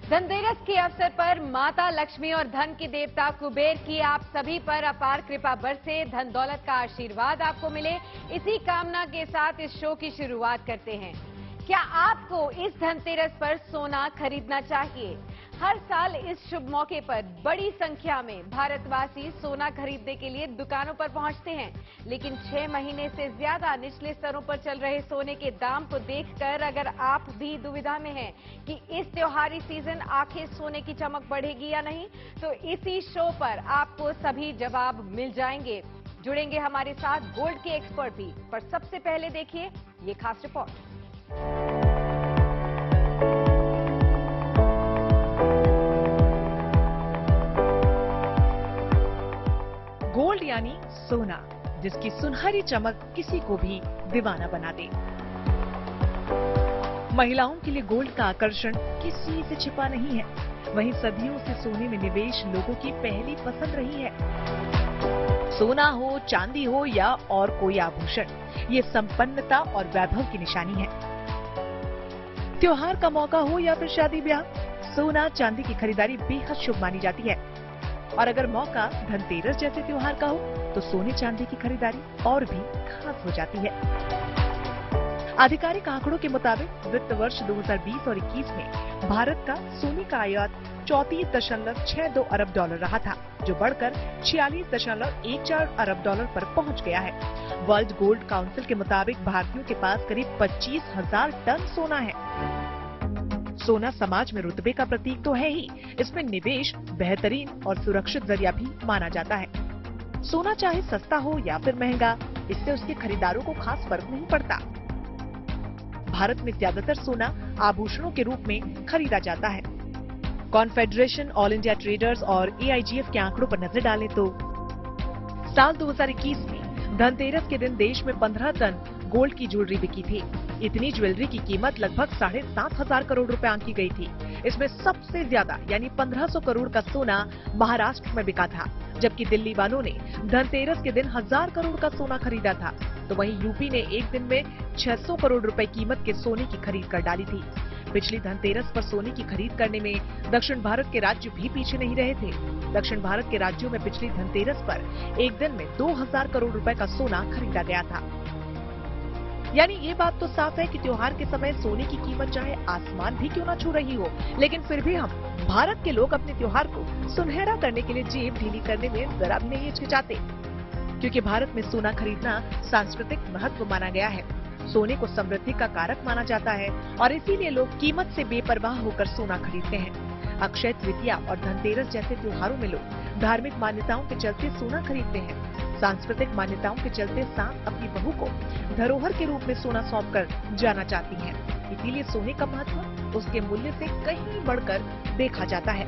धनतेरस के अवसर पर माता लक्ष्मी और धन के देवता कुबेर की आप सभी पर अपार कृपा बरसे, धन दौलत का आशीर्वाद आपको मिले, इसी कामना के साथ इस शो की शुरुआत करते हैं। क्या आपको इस धनतेरस पर सोना खरीदना चाहिए? हर साल इस शुभ मौके पर बड़ी संख्या में भारतवासी सोना खरीदने के लिए दुकानों पर पहुंचते हैं, लेकिन 6 महीने से ज्यादा निचले स्तरों पर चल रहे सोने के दाम को देखकर अगर आप भी दुविधा में हैं कि इस त्योहारी सीजन आखिर सोने की चमक बढ़ेगी या नहीं, तो इसी शो पर आपको सभी जवाब मिल जाएंगे। जुड़ेंगे हमारे साथ गोल्ड के एक्सपर्ट भी, पर सबसे पहले देखिए ये खास रिपोर्ट। गोल्ड यानी सोना, जिसकी सुनहरी चमक किसी को भी दीवाना बना दे। महिलाओं के लिए गोल्ड का आकर्षण किसी से छिपा नहीं है। वहीं सदियों से सोने में निवेश लोगों की पहली पसंद रही है। सोना हो, चांदी हो या और कोई आभूषण, ये संपन्नता और वैभव की निशानी है। त्योहार का मौका हो या फिर शादी ब्याह, सोना चांदी की खरीदारी बेहद शुभ मानी जाती है। और अगर मौका धनतेरस जैसे त्योहार का हो तो सोने चांदी की खरीदारी और भी खास हो जाती है। आधिकारिक आंकड़ों के मुताबिक वित्त वर्ष 2020 और 21 में भारत का सोने का आयात 34.62 अरब डॉलर रहा था, जो बढ़कर 46.14 अरब डॉलर पर पहुंच गया है। वर्ल्ड गोल्ड काउंसिल के मुताबिक भारतीयों के पास करीब 25,000 टन सोना है। सोना समाज में रुतबे का प्रतीक तो है ही, इसमें निवेश बेहतरीन और सुरक्षित जरिया भी माना जाता है। सोना चाहे सस्ता हो या फिर महंगा, इससे उसके खरीदारों को खास फर्क नहीं पड़ता। भारत में ज्यादातर सोना आभूषणों के रूप में खरीदा जाता है। कॉन्फेडरेशन ऑल इंडिया ट्रेडर्स और AIGF के आंकड़ों पर नजर डालें तो साल 2021 में धनतेरस के दिन देश में 15 टन गोल्ड की ज्वेलरी बिकी थी। इतनी ज्वेलरी की कीमत लगभग 7,500 करोड़ रुपए आंकी गई थी। इसमें सबसे ज्यादा यानी 1,500 करोड़ का सोना महाराष्ट्र में बिका था, जबकि दिल्ली वालों ने धनतेरस के दिन 1,000 करोड़ का सोना खरीदा था। तो वहीं यूपी ने एक दिन में 600 करोड़ रुपए कीमत के सोने की खरीद कर डाली थी। पिछली धनतेरस पर सोने की खरीद करने में दक्षिण भारत के राज्य भी पीछे नहीं रहे थे। दक्षिण भारत के राज्यों में पिछली धनतेरस पर एक दिन में 2,000 करोड़ रुपए का सोना खरीदा गया था। यानी ये बात तो साफ है कि त्योहार के समय सोने की कीमत चाहे आसमान भी क्यों न छू रही हो, लेकिन फिर भी हम भारत के लोग अपने त्योहार को सुनहरा करने के लिए जेब ढीली करने में जरा भी नहीं हिचकिचाते, क्योंकि भारत में सोना खरीदना सांस्कृतिक महत्व माना गया है। सोने को समृद्धि का कारक माना जाता है और इसीलिए लोग कीमत से बेपरवाह होकर सोना खरीदते हैं। अक्षय तृतीया और धनतेरस जैसे त्योहारों में लोग धार्मिक मान्यताओं के चलते सोना खरीदते हैं। सांस्कृतिक मान्यताओं के चलते सास अपनी बहू को धरोहर के रूप में सोना सौंपकर जाना चाहती है। इसीलिए सोने का महत्व उसके मूल्य से कहीं बढ़कर देखा जाता है।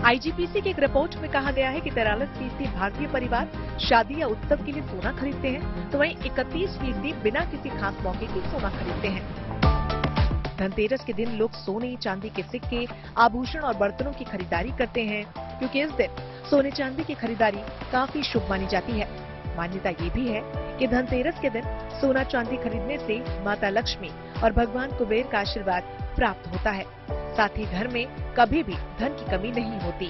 IGPC की एक रिपोर्ट में कहा गया है कि 43% भारतीय परिवार शादी या उत्सव के लिए सोना खरीदते हैं, तो वहीं 31% बिना किसी खास मौके के सोना खरीदते हैं। धनतेरस के दिन लोग सोने चांदी के सिक्के, आभूषण और बर्तनों की खरीदारी करते हैं, क्योंकि इस दिन सोने चांदी की खरीदारी काफी शुभ मानी जाती है। मान्यता ये भी है कि धनतेरस के दिन सोना चांदी खरीदने से माता लक्ष्मी और भगवान कुबेर का आशीर्वाद प्राप्त होता है। साथ ही घर में कभी भी धन की कमी नहीं होती।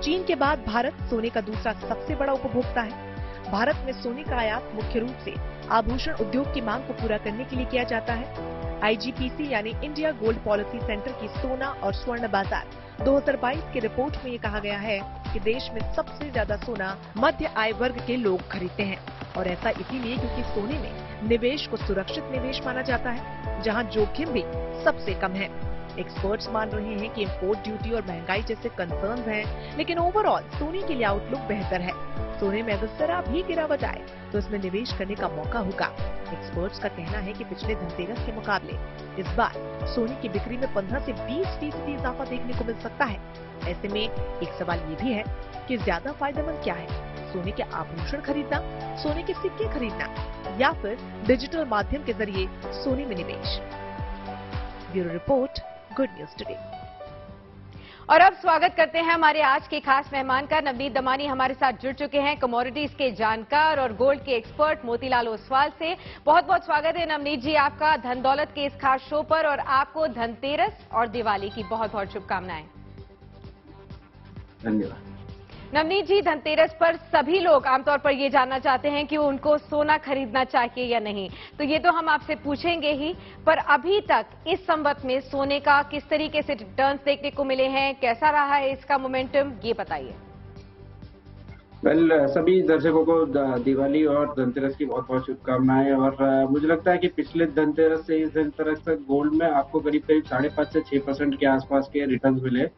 चीन के बाद भारत सोने का दूसरा सबसे बड़ा उपभोक्ता है। भारत में सोने का आयात मुख्य रूप से आभूषण उद्योग की मांग को पूरा करने के लिए किया जाता है। IGPC यानी इंडिया गोल्ड पॉलिसी सेंटर की सोना और स्वर्ण बाजार 2022 की रिपोर्ट में ये कहा गया है कि देश में सबसे ज्यादा सोना मध्य आय वर्ग के लोग खरीदते हैं, और ऐसा इसीलिए क्योंकि सोने में निवेश को सुरक्षित निवेश माना जाता है, जहां जोखिम भी सबसे कम है। एक्सपर्ट्स मान रहे हैं कि इंपोर्ट ड्यूटी और महंगाई जैसे कंसर्न्स हैं, लेकिन ओवरऑल सोने के लिए आउटलुक बेहतर है। सोने में अगर जरा भी गिरावट आए तो इसमें निवेश करने का मौका होगा। एक्सपर्ट्स का कहना है कि पिछले धनतेरस के मुकाबले इस बार सोने की बिक्री में 15 से 20% इजाफा देखने को मिल सकता है। ऐसे में एक सवाल ये भी है कि ज्यादा फायदेमंद क्या है, सोने के आभूषण खरीदना, सोने के सिक्के खरीदना या फिर डिजिटल माध्यम के जरिए सोने में निवेश। Bureau report, good news today. और अब स्वागत करते हैं हमारे आज के खास मेहमान का। नवनीत दमानी हमारे साथ जुड़ चुके हैं, कमोडिटीज के जानकार और गोल्ड के एक्सपर्ट मोतीलाल ओसवाल से। बहुत बहुत स्वागत है नवनीत जी आपका धन दौलत के इस खास शो पर, और आपको धनतेरस और दिवाली की बहुत बहुत शुभकामनाएं। धन्यवाद। नवनीत जी, धनतेरस पर सभी लोग आमतौर पर ये जानना चाहते हैं कि उनको सोना खरीदना चाहिए या नहीं, तो ये तो हम आपसे पूछेंगे ही, पर अभी तक इस संवत में सोने का किस तरीके से रिटर्न्स देखने को मिले हैं, कैसा रहा है इसका मोमेंटम, ये बताइए। सभी दर्शकों को दिवाली और धनतेरस की बहुत बहुत शुभकामनाएं। और मुझे लगता है कि पिछले धनतेरस से इस धनतेरस तक गोल्ड में आपको करीब करीब 5.5 से 6% के आसपास के रिटर्न्स मिले।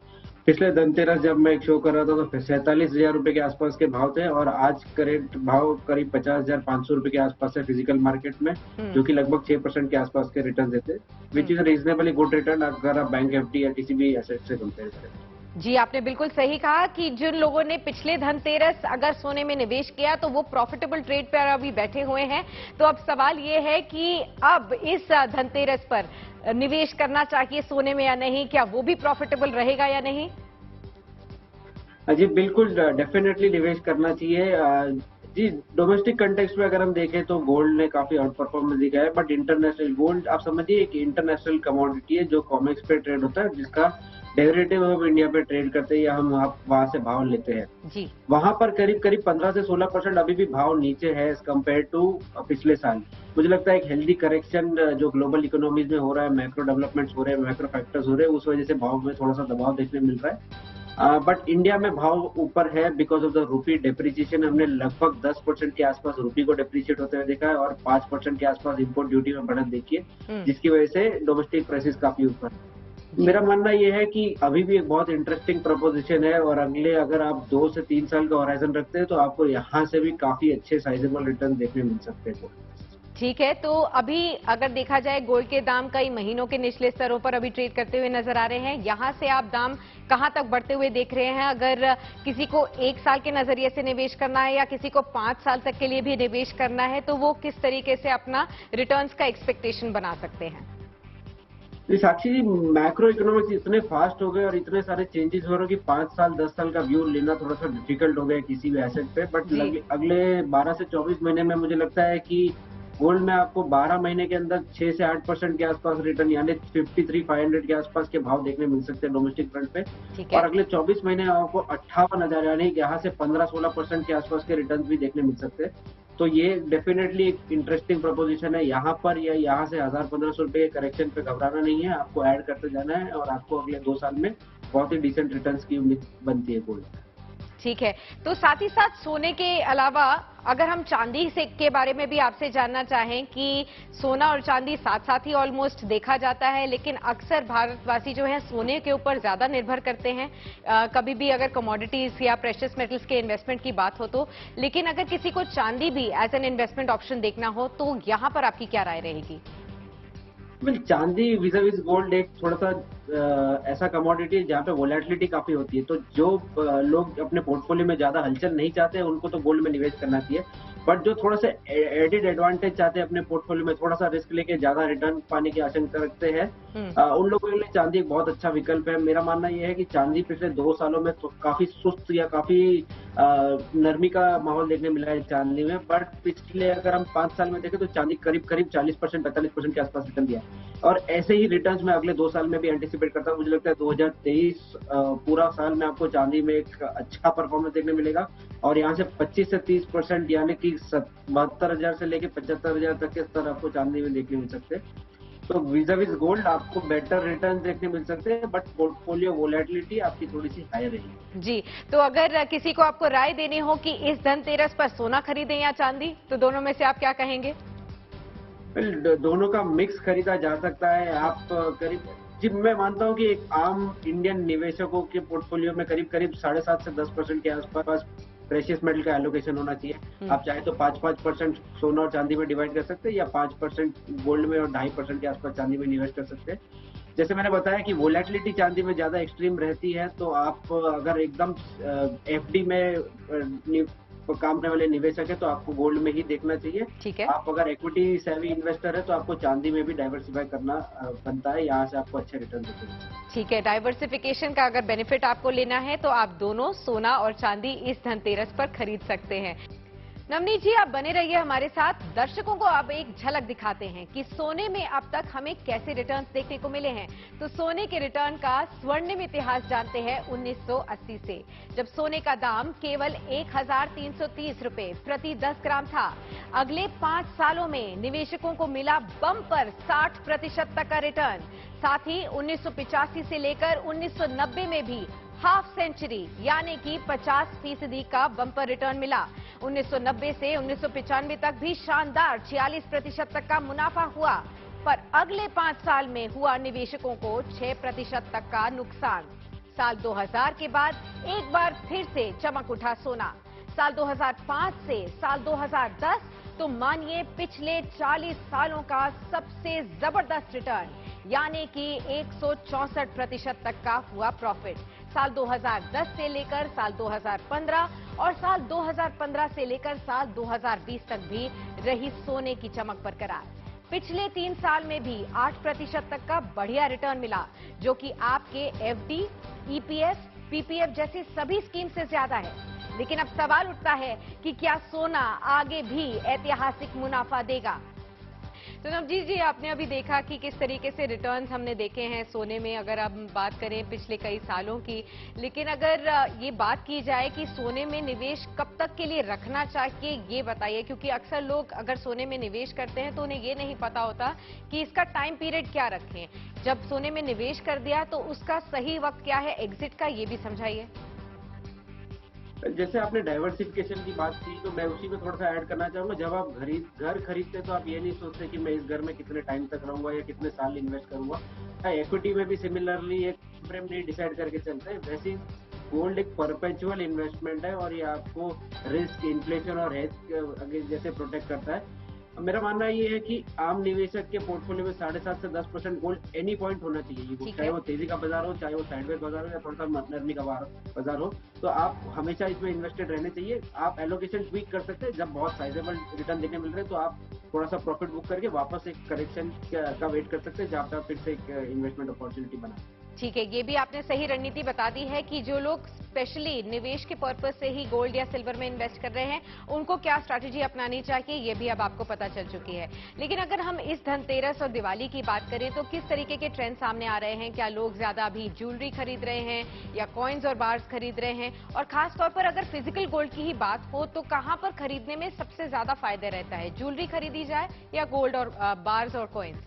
पिछले धनतेरस जब मैं एक शो कर रहा था तो 47,000 रुपए के आसपास के भाव थे, और आज करेंट भाव करीब 50,500 रुपए के आसपास है फिजिकल मार्केट में, जो कि लगभग 6% के आसपास के रिटर्न देते, which is reasonably good return अगर आप बैंक एफडी या किसी भी एसेट से कंपेयर करें। जी, आपने बिल्कुल सही कहा कि जिन लोगों ने पिछले धनतेरस अगर सोने में निवेश किया तो वो प्रॉफिटेबल ट्रेड पर अभी बैठे हुए हैं। तो अब सवाल ये है कि अब इस धनतेरस पर निवेश करना चाहिए सोने में या नहीं, क्या वो भी प्रॉफिटेबल रहेगा या नहीं? जी बिल्कुल, डेफिनेटली निवेश करना चाहिए। जी, डोमेस्टिक कंटेक्स्ट में अगर हम देखें तो गोल्ड ने काफी आउट परफॉर्मेंस दिखाया है, बट इंटरनेशनल गोल्ड आप समझिए एक इंटरनेशनल कमोडिटी है जो कॉमेक्स पे ट्रेड होता है, जिसका डेरिवेटिव हम इंडिया पे ट्रेड करते हैं या हम वहां से भाव लेते हैं जी। वहां पर करीब करीब 15 से 16% अभी भी भाव नीचे है एज कम्पेयर टू पिछले साल। मुझे लगता है एक हेल्दी करेक्शन जो ग्लोबल इकोनॉमीज में हो रहा है, मैक्रो डेवलपमेंट्स हो रहे हैं, मैक्रो फैक्टर्स हो रहे हैं, उस वजह से भाव में थोड़ा सा दबाव देखने मिल रहा है। बट इंडिया में भाव ऊपर है because of the rupee depreciation. हमने लगभग 10% के आसपास रूपी को डेप्रिशिएट होते हुए देखा है, और 5% के आसपास इंपोर्ट ड्यूटी में बढ़त देखी है, जिसकी वजह से डोमेस्टिक प्राइसेस काफी ऊपर। मेरा मानना यह है कि अभी भी एक बहुत इंटरेस्टिंग प्रपोजिशन है, और अगले अगर आप 2 से 3 साल का होराइजन रखते हैं तो आपको यहाँ से भी काफी अच्छे साइजेबल रिटर्न देखने मिल सकते हैं। ठीक है, तो अभी अगर देखा जाए गोल्ड के दाम कई महीनों के निचले स्तरों पर अभी ट्रेड करते हुए नजर आ रहे हैं, यहां से आप दाम कहां तक बढ़ते हुए देख रहे हैं? अगर किसी को 1 साल के नजरिए से निवेश करना है या किसी को 5 साल तक के लिए भी निवेश करना है, तो वो किस तरीके से अपना रिटर्न्स का एक्सपेक्टेशन बना सकते हैं? साक्षी जी, मैक्रो इकोनॉमिक्स इतने फास्ट हो गए और इतने सारे चेंजेस हो रहे हैं कि 5 साल 10 साल का व्यू लेना थोड़ा सा डिफिकल्ट हो गया किसी भी एसेट पे। बट अगले 12 से 24 महीने में मुझे लगता है कि गोल्ड में आपको 12 महीने के अंदर 6 से 8% के आसपास रिटर्न, यानी 53,500 के आसपास के भाव देखने मिल सकते हैं डोमेस्टिक फ्रंट पे। और अगले 24 महीने आपको 58,000 यानी यहाँ से 15-16% के आसपास के रिटर्न भी देखने मिल सकते हैं। तो ये डेफिनेटली एक इंटरेस्टिंग प्रपोजिशन है। यहाँ पर या यहाँ से 1,000-1,500 रुपए के करेक्शन पे घबराना नहीं है, आपको ऐड करते जाना है, और आपको अगले 2 साल में बहुत ही डिसेंट रिटर्न्स की उम्मीद बनती है गोल्ड। ठीक है, तो साथ ही साथ सोने के अलावा अगर हम चांदी से के बारे में भी आपसे जानना चाहें कि सोना और चांदी साथ साथ ही ऑलमोस्ट देखा जाता है, लेकिन अक्सर भारतवासी जो है सोने के ऊपर ज्यादा निर्भर करते हैं कभी भी अगर कमोडिटीज या प्रेशियस मेटल्स के इन्वेस्टमेंट की बात हो तो। लेकिन अगर किसी को चांदी भी एज एन इन्वेस्टमेंट ऑप्शन देखना हो तो यहाँ पर आपकी क्या राय रहेगी? चांदी विज़ गोल्ड एक थोड़ा सा ऐसा कमोडिटी है जहाँ पे वोलेटिलिटी काफी होती है, तो जो लोग अपने पोर्टफोलियो में ज्यादा हलचल नहीं चाहते हैं उनको तो गोल्ड में निवेश करना चाहिए। बट जो थोड़ा सा एडिड एडवांटेज चाहते हैं अपने पोर्टफोलियो में, थोड़ा सा रिस्क लेके ज्यादा रिटर्न पाने की आशंका रखते हैं, उन लोगों के लिए चांदी एक बहुत अच्छा विकल्प है। मेरा मानना यह है कि चांदी पिछले 2 सालों में तो काफी सुस्त या काफी नरमी का माहौल देखने मिला है चांदी में, बट पिछले अगर हम 5 साल में देखें तो चांदी करीब करीब 40% 45% के आसपास रिटर्न दिया, और ऐसे ही रिटर्न्स मैं अगले 2 साल में भी एंटिसिपेट करता हूँ। मुझे लगता है 2023 पूरा साल में आपको चांदी में एक अच्छा परफॉर्मेंस देखने मिलेगा, और यहाँ से 25 से 30% यानी कि 72,000 से लेके 75,000 तक के स्तर आपको चांदी में देखने मिल सकते हैं। तो विज़ गोल्ड आपको बेटर रिटर्न देखने मिल सकते हैं, बट पोर्टफोलियो वोलेटिलिटी आपकी थोड़ी सी हाई रहेगी। जी, तो अगर किसी को आपको राय देनी हो कि इस धनतेरस पर सोना खरीदें या चांदी, तो दोनों में से आप क्या कहेंगे? दोनों का मिक्स खरीदा जा सकता है। आप करीब जी, मैं मानता हूँ कि एक आम इंडियन निवेशकों के पोर्टफोलियो में करीब करीब 7.5 से 10% के आसपास प्रेशियस मेटल का एलोकेशन होना चाहिए। आप चाहे तो 5% सोना और चांदी में डिवाइड कर सकते हैं, या 5% गोल्ड में और 2.5% के आसपास चांदी में इन्वेस्ट कर सकते हैं। जैसे मैंने बताया कि वोलेटिलिटी चांदी में ज्यादा एक्सट्रीम रहती है, तो आप अगर एकदम एफडी में कामने वाले निवेशक है तो आपको गोल्ड में ही देखना चाहिए। ठीक है। आप अगर इक्विटी सेवी इन्वेस्टर है तो आपको चांदी में भी डाइवर्सिफाई करना बनता है, यहाँ से आपको अच्छे रिटर्न मिलेंगे। ठीक है, डाइवर्सिफिकेशन का अगर बेनिफिट आपको लेना है तो आप दोनों सोना और चांदी इस धनतेरस पर खरीद सकते हैं। नवनीत जी, आप बने रहिए हमारे साथ। दर्शकों को अब एक झलक दिखाते हैं कि सोने में अब तक हमें कैसे रिटर्न्स देखने को मिले हैं। तो सोने के रिटर्न का स्वर्णिम इतिहास जानते हैं 1980 से, जब सोने का दाम केवल 1330 रुपए प्रति 10 ग्राम था। अगले 5 सालों में निवेशकों को मिला बम्पर 60% तक का रिटर्न। साथ ही 1985 से लेकर 1990 में भी हाफ सेंचुरी यानी कि 50% का बम्पर रिटर्न मिला। 1990 से 1995 तक भी शानदार 46% तक का मुनाफा हुआ, पर अगले 5 साल में हुआ निवेशकों को 6% तक का नुकसान। साल 2000 के बाद एक बार फिर से चमक उठा सोना। साल 2005 से साल 2010 तो मानिए पिछले 40 सालों का सबसे जबरदस्त रिटर्न, यानी कि 164% तक का हुआ प्रॉफिट। साल 2010 से लेकर साल 2015 और साल 2015 से लेकर साल 2020 तक भी रही सोने की चमक बरकरार। पिछले 3 साल में भी 8% तक का बढ़िया रिटर्न मिला, जो कि आपके एफडी, ईपीएफ, पीपीएफ जैसी सभी स्कीम से ज्यादा है। लेकिन अब सवाल उठता है कि क्या सोना आगे भी ऐतिहासिक मुनाफा देगा? तो नवजीत जी, आपने अभी देखा कि किस तरीके से रिटर्न्स हमने देखे हैं सोने में, अगर हम बात करें पिछले कई सालों की। लेकिन अगर ये बात की जाए कि सोने में निवेश कब तक के लिए रखना चाहिए, ये बताइए, क्योंकि अक्सर लोग अगर सोने में निवेश करते हैं तो उन्हें ये नहीं पता होता कि इसका टाइम पीरियड क्या रखें। जब सोने में निवेश कर दिया तो उसका सही वक्त क्या है एग्जिट का, ये भी समझाइए। जैसे आपने डाइवर्सिफिकेशन की बात की तो मैं उसी में थोड़ा सा ऐड करना चाहूंगा। जब आप घर खरीदते हैं तो आप ये नहीं सोचते कि मैं इस घर में कितने टाइम तक रहूंगा या कितने साल इन्वेस्ट करूंगा। एक्विटी में भी सिमिलरली एक फ्रेम नहीं डिसाइड करके चलते हैं। वैसे गोल्ड एक परपेचुअल इन्वेस्टमेंट है और ये आपको रिस्क, इन्फ्लेशन और हेज जैसे प्रोटेक्ट करता है। मेरा मानना ये है कि आम निवेशक के पोर्टफोलियो में 7.5 से 10% गोल्ड एनी पॉइंट होना चाहिए, चाहे वो तेजी का बाजार हो, चाहे वो साइडवेज बाजार हो या थोड़ा सा नरमी का बाजार हो। तो आप हमेशा इसमें इन्वेस्टेड रहने चाहिए। आप एलोकेशन ट्वीक कर सकते हैं। जब बहुत साइजेबल रिटर्न देखने मिल रहे हैं तो आप थोड़ा सा प्रॉफिट बुक करके वापस एक करेक्शन का वेट कर सकते हैं, जहाँ पे आप फिर से एक इन्वेस्टमेंट अपॉर्चुनिटी बना। ठीक है, ये भी आपने सही रणनीति बता दी है कि जो लोग स्पेशली निवेश के पर्पज से ही गोल्ड या सिल्वर में इन्वेस्ट कर रहे हैं उनको क्या स्ट्रैटेजी अपनानी चाहिए, ये भी अब आपको पता चल चुकी है। लेकिन अगर हम इस धनतेरस और दिवाली की बात करें तो किस तरीके के ट्रेंड सामने आ रहे हैं? क्या लोग ज्यादा अभी ज्वेलरी खरीद रहे हैं या कॉइन्स और बार्स खरीद रहे हैं? और खासतौर पर अगर फिजिकल गोल्ड की ही बात हो तो कहां पर खरीदने में सबसे ज्यादा फायदा रहता है? ज्वेलरी खरीदी जाए या गोल्ड और बार्स और कॉइन्स?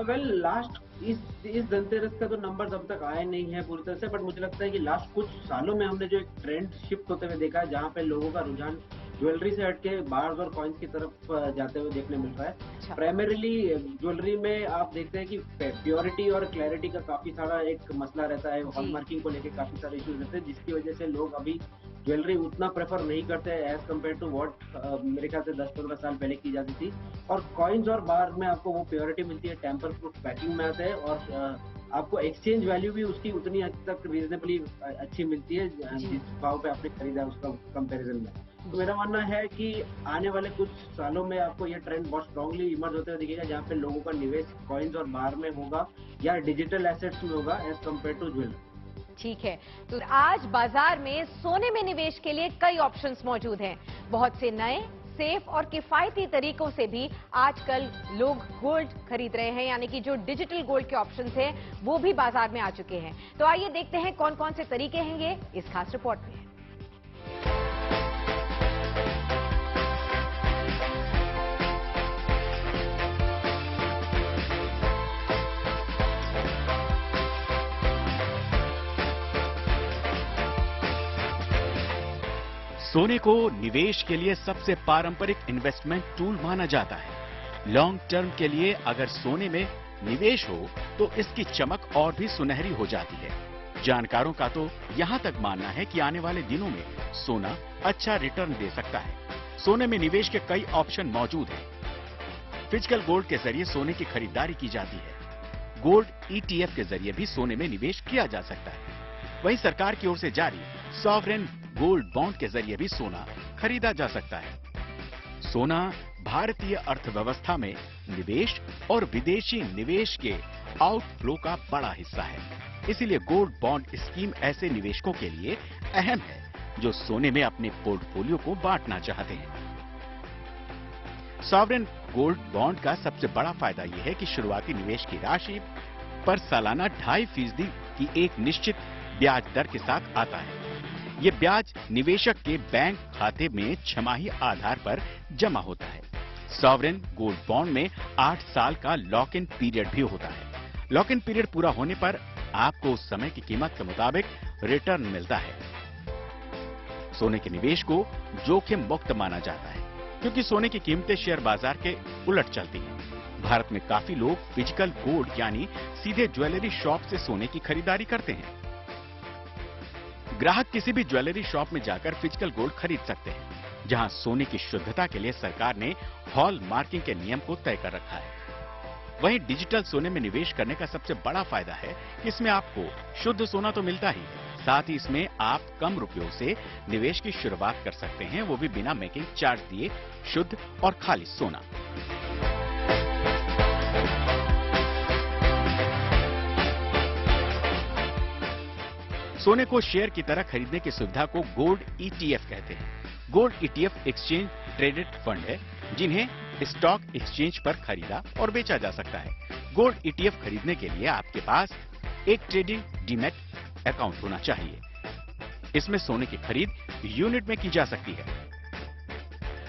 वेल, लास्ट इस धनतेरस का तो नंबर अब तक आए नहीं है पूरी तरह से, बट मुझे लगता है कि लास्ट कुछ सालों में हमने जो एक ट्रेंड शिफ्ट होते हुए देखा है, जहाँ पे लोगों का रुझान ज्वेलरी से हटके बार्स और कॉइन्स की तरफ जाते हुए देखने मिल रहा है। प्राइमरीली ज्वेलरी में आप देखते हैं कि प्योरिटी और क्लैरिटी का काफी सारा एक मसला रहता है, हॉलमार्किंग को लेकर काफी सारे इश्यूज रहते हैं, जिसकी वजह से लोग अभी ज्वेलरी उतना प्रेफर नहीं करते हैं एज कम्पेयर टू व्हाट मेरे ख्याल से 10-15 साल पहले की जाती थी। और कॉइन्स और बार में आपको वो प्योरिटी मिलती है, टेम्पर प्रूफ पैकिंग में आते हैं और आपको एक्सचेंज वैल्यू भी उसकी उतनी हद तक रीजनेबली अच्छी मिलती है जिस भाव पे आपने खरीदा उसका कंपैरिजन में। तो मेरा मानना है कि आने वाले कुछ सालों में आपको ये ट्रेंड बहुत स्ट्रांगली इमर्ज होते हुए दिखेगा, जहाँ पे लोगों का निवेश कॉइन्स और बार में होगा या डिजिटल एसेट्स में होगा एज कम्पेयर टू ज्वेलरी। ठीक है, तो आज बाजार में सोने में निवेश के लिए कई ऑप्शंस मौजूद हैं। बहुत से नए, सेफ और किफायती तरीकों से भी आजकल लोग गोल्ड खरीद रहे हैं, यानी कि जो डिजिटल गोल्ड के ऑप्शंस हैं वो भी बाजार में आ चुके हैं। तो आइए देखते हैं कौन कौन से तरीके हैं ये इस खास रिपोर्ट में। सोने को निवेश के लिए सबसे पारंपरिक इन्वेस्टमेंट टूल माना जाता है। लॉन्ग टर्म के लिए अगर सोने में निवेश हो तो इसकी चमक और भी सुनहरी हो जाती है। जानकारों का तो यहां तक मानना है कि आने वाले दिनों में सोना अच्छा रिटर्न दे सकता है। सोने में निवेश के कई ऑप्शन मौजूद हैं। फिजिकल गोल्ड के जरिए सोने की खरीदारी की जाती है। गोल्ड ईटीएफ के जरिए भी सोने में निवेश किया जा सकता है। वहीं सरकार की ओर से जारी सॉवरेन गोल्ड बॉन्ड के जरिए भी सोना खरीदा जा सकता है। सोना भारतीय अर्थव्यवस्था में निवेश और विदेशी निवेश के आउटफ्लो का बड़ा हिस्सा है। इसीलिए गोल्ड बॉन्ड स्कीम ऐसे निवेशकों के लिए अहम है जो सोने में अपने पोर्टफोलियो को बांटना चाहते हैं। सॉवरेन गोल्ड बॉन्ड का सबसे बड़ा फायदा यह है कि शुरुआती निवेश की राशि पर सालाना 2.5% की एक निश्चित ब्याज दर के साथ आता है। ये ब्याज निवेशक के बैंक खाते में छमाही आधार पर जमा होता है। सॉवरेन गोल्ड बॉन्ड में 8 साल का लॉक इन पीरियड भी होता है। लॉक इन पीरियड पूरा होने पर आपको उस समय की कीमत के मुताबिक रिटर्न मिलता है। सोने के निवेश को जोखिम मुक्त माना जाता है क्योंकि सोने की कीमतें शेयर बाजार के उलट चलती हैं। भारत में काफी लोग फिजिकल गोल्ड यानी सीधे ज्वेलरी शॉप से सोने की खरीदारी करते हैं। ग्राहक किसी भी ज्वेलरी शॉप में जाकर फिजिकल गोल्ड खरीद सकते हैं, जहां सोने की शुद्धता के लिए सरकार ने हॉल मार्किंग के नियम को तय कर रखा है। वहीं डिजिटल सोने में निवेश करने का सबसे बड़ा फायदा है कि इसमें आपको शुद्ध सोना तो मिलता ही है, साथ ही इसमें आप कम रुपयों से निवेश की शुरुआत कर सकते हैं, वो भी बिना मेकिंग चार्ज दिए, शुद्ध और खालिश सोना। सोने को शेयर की तरह खरीदने की सुविधा को गोल्ड ETF कहते हैं। Gold ETF exchange traded fund है जिन्हें स्टॉक एक्सचेंज पर खरीदा और बेचा जा सकता है। गोल्ड ETF खरीदने के लिए आपके पास एक ट्रेडिंग डीमैट अकाउंट होना चाहिए। इसमें सोने की खरीद यूनिट में की जा सकती है।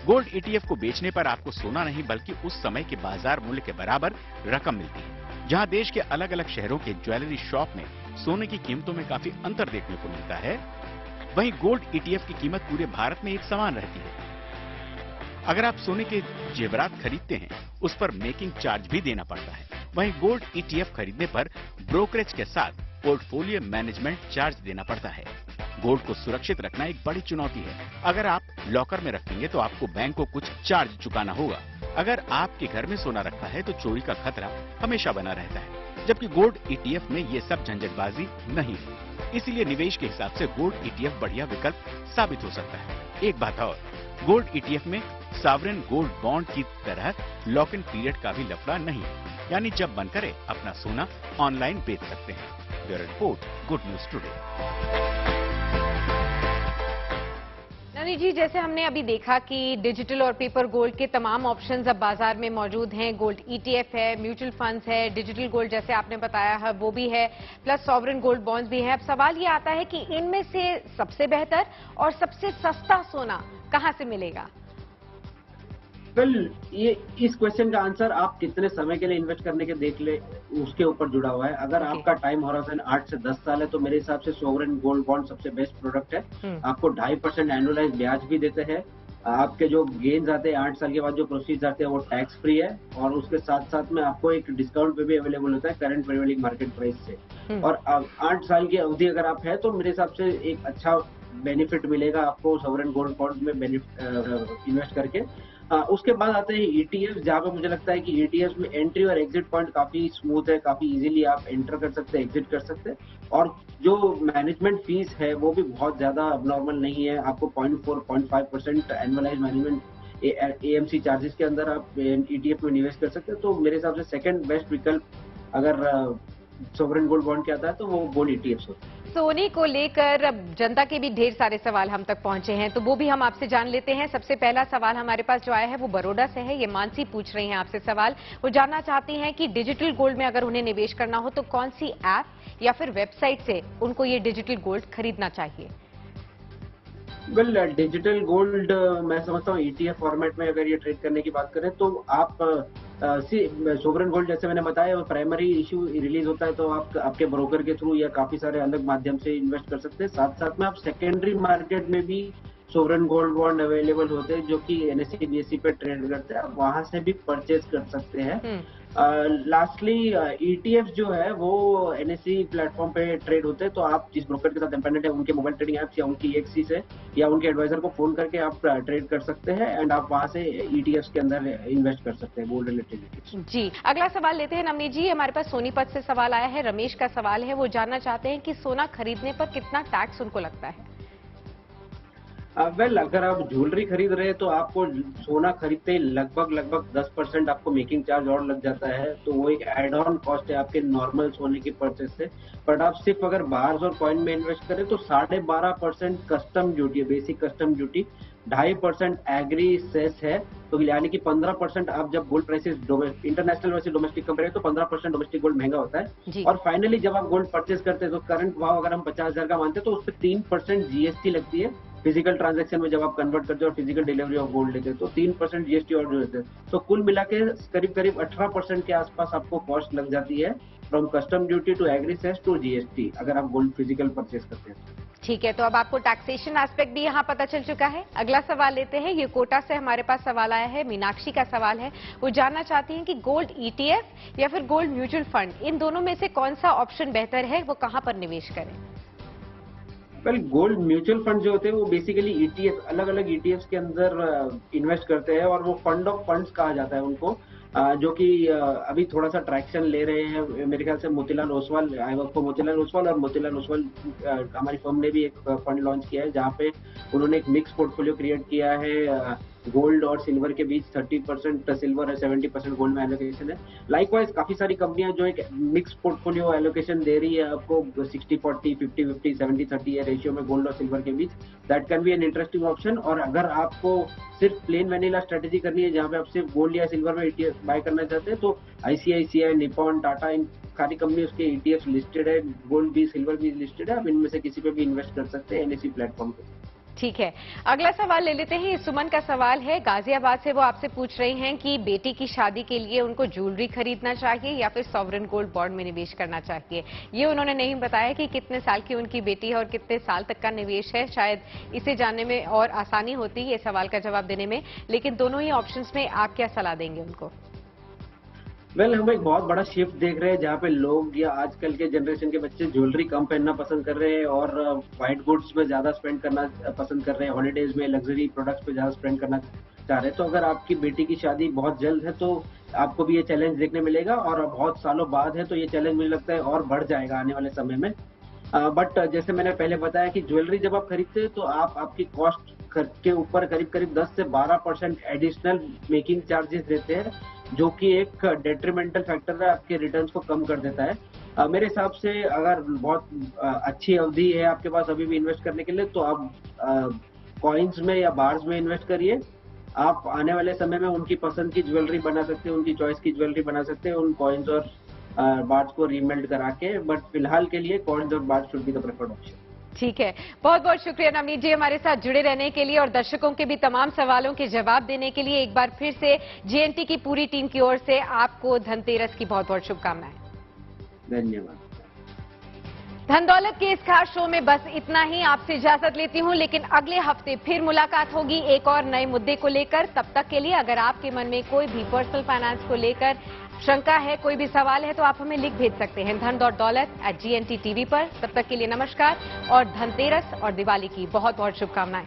गोल्ड ETF को बेचने पर आपको सोना नहीं बल्कि उस समय के बाजार मूल्य के बराबर रकम मिलती है। जहां देश के अलग अलग शहरों के ज्वेलरी शॉप में सोने की कीमतों में काफी अंतर देखने को मिलता है, वहीं गोल्ड ETF की कीमत पूरे भारत में एक समान रहती है। अगर आप सोने के जेवरात खरीदते हैं, उस पर मेकिंग चार्ज भी देना पड़ता है। वहीं गोल्ड ETF खरीदने पर ब्रोकरेज के साथ पोर्टफोलियो मैनेजमेंट चार्ज देना पड़ता है। गोल्ड को सुरक्षित रखना एक बड़ी चुनौती है। अगर आप लॉकर में रखेंगे तो आपको बैंक को कुछ चार्ज चुकाना होगा। अगर आपके घर में सोना रखा है तो चोरी का खतरा हमेशा बना रहता है, जबकि गोल्ड ETF में ये सब झंझटबाजी नहीं है। इसीलिए निवेश के हिसाब से गोल्ड ETF बढ़िया विकल्प साबित हो सकता है। एक बात और, गोल्ड ETF में सॉवरेन गोल्ड बॉन्ड की तरह लॉक इन पीरियड का भी लफड़ा नहीं है, यानी जब मन करे अपना सोना ऑनलाइन बेच सकते हैं। Bureau report, good news today. Navneet ji, जैसे हमने अभी देखा कि डिजिटल और पेपर गोल्ड के तमाम ऑप्शंस अब बाजार में मौजूद हैं। गोल्ड ETF है, म्यूचुअल फंड्स है, डिजिटल गोल्ड जैसे आपने बताया है वो भी है, प्लस सॉवरेन गोल्ड बॉन्ड्स भी है। अब सवाल ये आता है कि इनमें से सबसे बेहतर और सबसे सस्ता सोना कहां से मिलेगा? वेल, ये इस क्वेश्चन का आंसर आप कितने समय के लिए इन्वेस्ट करने के देख ले उसके ऊपर जुड़ा हुआ है। अगर आपका टाइम हॉराइजन 8 से 10 साल है तो मेरे हिसाब से सोवरेन गोल्ड बॉन्ड सबसे बेस्ट प्रोडक्ट है। आपको 2.5% एनुअलाइज ब्याज भी देते हैं। आपके जो गेन्स आते हैं 8 साल के बाद जो प्रोसीड्स आते हैं वो टैक्स फ्री है, और उसके साथ साथ में आपको एक डिस्काउंट पे भी अवेलेबल होता है करंट प्रिवेलिंग मार्केट प्राइस से। और 8 साल की अवधि अगर आप है तो मेरे हिसाब से एक अच्छा बेनिफिट मिलेगा आपको सोवरेन गोल्ड बॉन्ड में इन्वेस्ट करके। उसके बाद आते हैं ETF, जहाँ पे मुझे लगता है कि ETF में एंट्री और एग्जिट पॉइंट काफी स्मूथ है, काफी इजीली आप एंटर कर सकते हैं, एग्जिट कर सकते हैं, और जो मैनेजमेंट फीस है वो भी बहुत ज्यादा नॉर्मल नहीं है। आपको 0.4-0.5% एनुअलाइज मैनेजमेंट AMC चार्जेस के अंदर आप ETF में निवेश कर सकते हैं। तो मेरे हिसाब से सेकंड बेस्ट विकल्प अगर सोवरेन गोल्ड बॉन्ड के आता है तो वो गोल्ड ETFs होता है। सोने को लेकर अब जनता के भी ढेर सारे सवाल हम तक पहुंचे हैं, तो वो भी हम आपसे जान लेते हैं। सबसे पहला सवाल हमारे पास जो आया है वो बड़ौदा से है। ये मानसी पूछ रही हैं आपसे सवाल। वो जानना चाहती हैं कि डिजिटल गोल्ड में अगर उन्हें निवेश करना हो तो कौन सी ऐप या फिर वेबसाइट से उनको ये डिजिटल गोल्ड खरीदना चाहिए? वेल, डिजिटल गोल्ड मैं समझता हूँ ETF फॉर्मेट में अगर ये ट्रेड करने की बात करें तो आप सोवरेन गोल्ड जैसे मैंने बताया वो प्राइमरी इशू रिलीज होता है तो आप आपके ब्रोकर के थ्रू या काफी सारे अलग माध्यम से इन्वेस्ट कर सकते हैं। साथ साथ में आप सेकेंडरी मार्केट में भी सोवरेन गोल्ड बॉन्ड अवेलेबल होते हैं जो कि NSE BSE पे ट्रेड करते हैं, वहां से भी परचेज कर सकते हैं। लास्टली ETF जो है वो NSE प्लेटफॉर्म पे ट्रेड होते हैं, तो आप जिस ब्रोकर के साथ डिपेंडेंट है उनके मोबाइल ट्रेडिंग ऐप्स या उनकी EXC से या उनके एडवाइजर को फोन करके आप ट्रेड कर सकते हैं एंड आप वहां से ETFs के अंदर इन्वेस्ट कर सकते हैं गोल्ड रिलेटेड। जी, अगला सवाल लेते हैं नवनीत जी। हमारे पास सोनीपत से सवाल आया है, रमेश का सवाल है। वो जानना चाहते हैं कि सोना खरीदने पर कितना टैक्स उनको लगता है? वेल अगर आप ज्वेलरी खरीद रहे हैं तो आपको सोना खरीदते ही लगभग 10% आपको मेकिंग चार्ज और लग जाता है, तो वो एक एड ऑन कॉस्ट है आपके नॉर्मल सोने की परचेज से। बट आप सिर्फ अगर बार्स और कॉइन में इन्वेस्ट करें तो 12.5% कस्टम ड्यूटी है, basic custom duty, 2.5% agri cess है, तो यानी कि 15% आप जब गोल्ड प्राइसेस इंटरनेशनल वैसे डोमेस्टिक कंपेयर तो 15% डोमेस्टिक गोल्ड महंगा होता है। और फाइनली जब आप गोल्ड परचेज करते हैं तो करंट भाव अगर हम 50,000 का मानते हैं तो उस पर 3% जीएसटी लगती है। फिजिकल ट्रांजैक्शन में जब आप कन्वर्ट करते हो और फिजिकल डिलीवरी ऑफ गोल्ड लेते हैं तो 3% जीएसटी और जो देते हैं, तो कुल मिला के करीब 18% के आसपास आपको कॉस्ट लग जाती है from custom duty to agri cess to GST, अगर आप गोल्ड फिजिकल परचेज करते हैं। ठीक है, तो अब आपको टैक्सेशन एस्पेक्ट भी यहाँ पता चल चुका है। अगला सवाल लेते हैं, ये कोटा से हमारे पास सवाल आया है, मीनाक्षी का सवाल है। वो जानना चाहती हैं कि गोल्ड ईटीएफ या फिर गोल्ड म्यूचुअल फंड, इन दोनों में से कौन सा ऑप्शन बेहतर है, वो कहाँ पर निवेश करें? वेल गोल्ड म्यूचुअल फंड जो होते हैं वो बेसिकली ईटीएफ, अलग अलग ईटीएफ के अंदर इन्वेस्ट करते हैं और वो फंड ऑफ फंड्स कहा जाता है उनको, जो कि अभी थोड़ा सा ट्रैक्शन ले रहे हैं। मेरे ख्याल से Motilal Oswal, I work for Motilal Oswal, और मोतीलाल ओसवाल हमारी फर्म ने भी एक फंड लॉन्च किया है जहाँ पे उन्होंने एक मिक्स पोर्टफोलियो क्रिएट किया है। गोल्ड और सिल्वर के बीच 30% सिल्वर है, 70% गोल्ड में एलोकेशन है। लाइकवाइज काफी सारी कंपनियां जो एक मिक्स पोर्टफोलियो एलोकेशन दे रही है आपको 60-40, 50-50, 70-30 है रेशियो में गोल्ड और सिल्वर के बीच। That can be an interesting option. और अगर आपको सिर्फ प्लेन वैनिला स्ट्रेटेजी करनी है जहाँ पे आप सिर्फ गोल्ड या सिल्वर में ईटीएफ बाय करना चाहते हैं तो आईसीआईसीआई, निपॉन, टाटा, इन सारी कंपनी उसके ईटीएफ लिस्टेड है, गोल्ड भी सिल्वर भी लिस्टेड है। आप इनमें से किसी पे भी इन्वेस्ट कर सकते हैं एनएसई प्लेटफॉर्म पे। ठीक है, अगला सवाल ले लेते हैं। सुमन का सवाल है गाजियाबाद से, वो आपसे पूछ रही हैं कि बेटी की शादी के लिए उनको ज्वेलरी खरीदना चाहिए या फिर सॉवरेन गोल्ड बॉन्ड में निवेश करना चाहिए। ये उन्होंने नहीं बताया कि कितने साल की उनकी बेटी है और कितने साल तक का निवेश है, शायद इसे जानने में और आसानी होती है ये सवाल का जवाब देने में, लेकिन दोनों ही ऑप्शंस में आप क्या सलाह देंगे उनको? वेल हम एक बहुत बड़ा शिफ्ट देख रहे हैं जहाँ पे लोग या आजकल के जनरेशन के बच्चे ज्वेलरी कम पहनना पसंद कर रहे हैं और व्हाइट गुड्स में ज्यादा स्पेंड करना पसंद कर रहे हैं, हॉलीडेज में लग्जरी प्रोडक्ट्स पे ज्यादा स्पेंड करना चाह रहे हैं। तो अगर आपकी बेटी की शादी बहुत जल्द है तो आपको भी ये चैलेंज देखने मिलेगा, और बहुत सालों बाद है तो ये चैलेंज मुझे लगता है और बढ़ जाएगा आने वाले समय में। बट जैसे मैंने पहले बताया कि ज्वेलरी जब आप खरीदते हैं तो आप आपकी कॉस्ट के ऊपर करीब 10 से 12% एडिशनल मेकिंग चार्जेस देते हैं, जो कि एक डेट्रीमेंटल फैक्टर है, आपके रिटर्न्स को कम कर देता है। मेरे हिसाब से अगर बहुत अच्छी अवधि है आपके पास अभी भी इन्वेस्ट करने के लिए तो आप कॉइन्स में या बार्स में इन्वेस्ट करिए। आप आने वाले समय में उनकी पसंद की ज्वेलरी बना सकते हैं, उनकी चॉइस की ज्वेलरी बना सकते हैं उन कॉइन्स और बार्स को रीमेल्ड करा के। बट फिलहाल के लिए कॉइन्स और bars should be the preferred option. ठीक है, बहुत बहुत शुक्रिया नवनीत जी हमारे साथ जुड़े रहने के लिए और दर्शकों के भी तमाम सवालों के जवाब देने के लिए। एक बार फिर से जेएनटी की पूरी टीम की ओर से आपको धनतेरस की बहुत बहुत शुभकामनाएं। धन्यवाद। धन दौलत के इस खास शो में बस इतना ही, आपसे इजाजत लेती हूं, लेकिन अगले हफ्ते फिर मुलाकात होगी एक और नए मुद्दे को लेकर। तब तक के लिए अगर आपके मन में कोई भी पर्सनल फाइनेंस को लेकर शंका है, कोई भी सवाल है, तो आप हमें लिख भेज सकते हैं धन.दौलत@GNT TV पर। तब तक के लिए नमस्कार और धनतेरस और दिवाली की बहुत बहुत शुभकामनाएं।